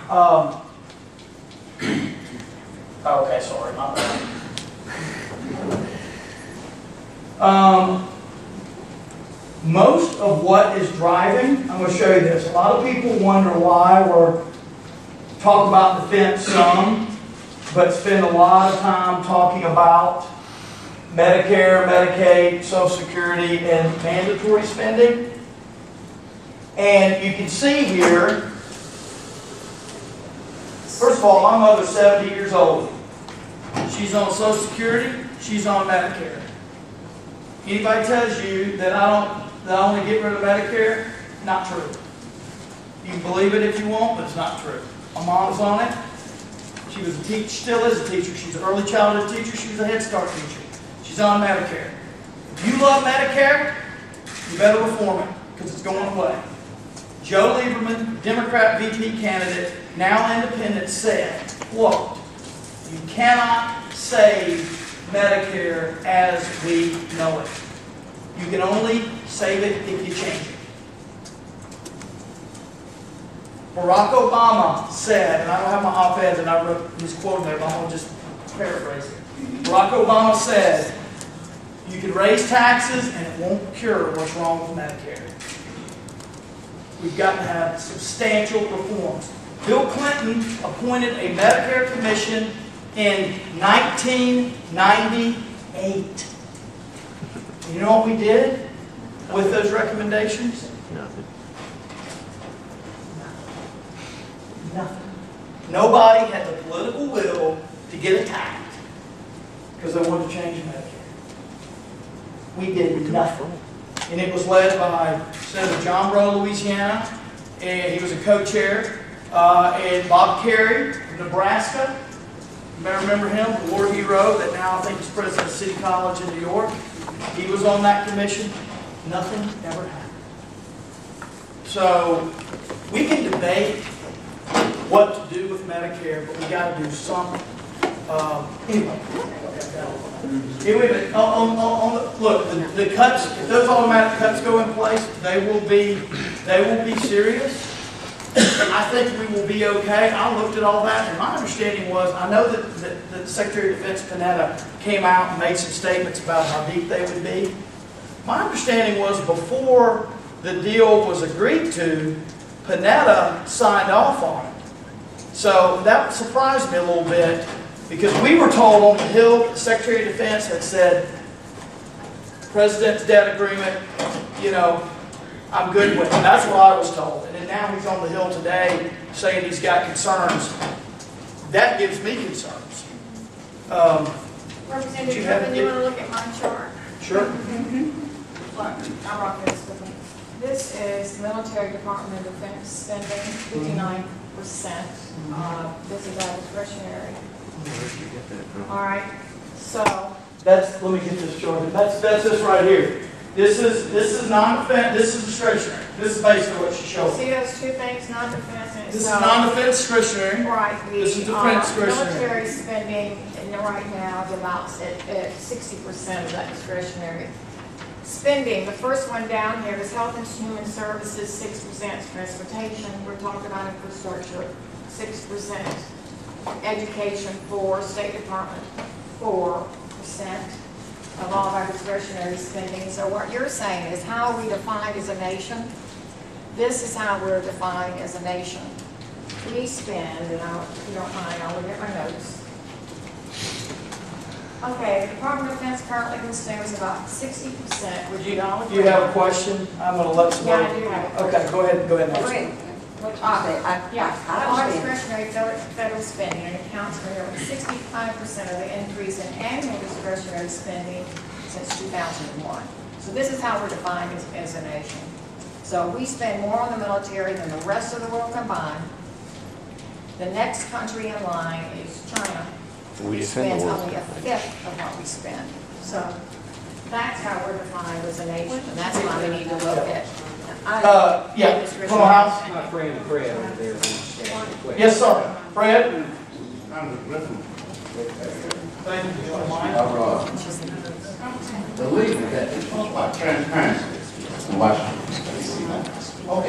Okay, sorry, my bad. Most of what is driving, I'm going to show you this. A lot of people wonder why we're talking about defense some, but spend a lot of time talking about Medicare, Medicaid, Social Security, and mandatory spending. And you can see here, first of all, my mother's 70 years old. She's on Social Security, she's on Medicare. Anybody tells you that I only get rid of Medicare, not true. You can believe it if you want, but it's not true. My mom's on it. She was a teacher, still is a teacher. She's an early childhood teacher. She was a Head Start teacher. She's on Medicare. If you love Medicare, you better reform it, because it's going away. Joe Lieberman, Democrat VP candidate, now independent, said, quote, "You cannot save Medicare as we know it. You can only save it if you change it." Barack Obama said, and I don't have my op-eds and I wrote his quote there, but I'm going to just paraphrase it. Barack Obama said, "You can raise taxes and it won't cure what's wrong with Medicare." We've got to have substantial reforms. Bill Clinton appointed a Medicare commission in 1998. You know what we did with those recommendations? Nothing. Nothing. Nobody had the political will to get attacked because they wanted to change Medicare. We did nothing. And it was led by Senator John Rowe, Louisiana, and he was a co-chair, and Bob Kerrey from Nebraska. You may remember him, the war hero that now I think is president of City College in New York. He was on that commission. Nothing ever happened. So we can debate what to do with Medicare, but we got to do something. Anyway. Look, the cuts, if those automatic cuts go in place, they will be serious. I think we will be okay. I looked at all that, and my understanding was, I know that the Secretary of Defense Panetta came out and made some statements about how deep they would be. My understanding was before the deal was agreed to, Panetta signed off on it. So that surprised me a little bit, because we were told on the Hill, the Secretary of Defense had said, President's debt agreement, you know, I'm good with it. That's what I was told. And then now he's on the Hill today saying he's got concerns. That gives me concerns. Representative Griffin, you want to look at my chart? Sure. Look, I brought this with me. This is Military Department of Defense spending, 59%. This is our discretionary. All right, so Let me get this short. That's this right here. This is non-defense. This is discretionary. This is basically what she's showing. see those two things, non-defense and This is non-defense discretionary. Right, This is the defense discretionary. military spending right now is about at 60% of that discretionary spending. The first one down here is Health and Human Services, 6%. Transportation, we're talking about infrastructure, 6%. Education, 4%. State Department, 4% of all of our discretionary spending. So what you're saying is, how are we defined as a nation? This is how we're defined as a nation. We spend, and if you don't mind, I'll look at my notes. Okay, the Department of Defense currently consumes about 60%. Would you all Do agree? you have a question? I'm going to let somebody. Yeah, I do have a question. Okay, go ahead. Agree. Yeah, I all understand. discretionary federal spending, and accounts for nearly 65% of the increase in annual discretionary spending since 2001. So this is how we're defined as a nation. So we spend more on the military than the rest of the world combined. The next country in line is China. We Spends defend the world. only a fifth of what we spend. So that's how we're defined as a nation, and that's why we need to look at. Yeah, Townhalls. My friend Fred over there. Yes, sir. Fred? I'm Griffin. Thank you. You don't mind? The leader that is about transparency in Washington. Okay.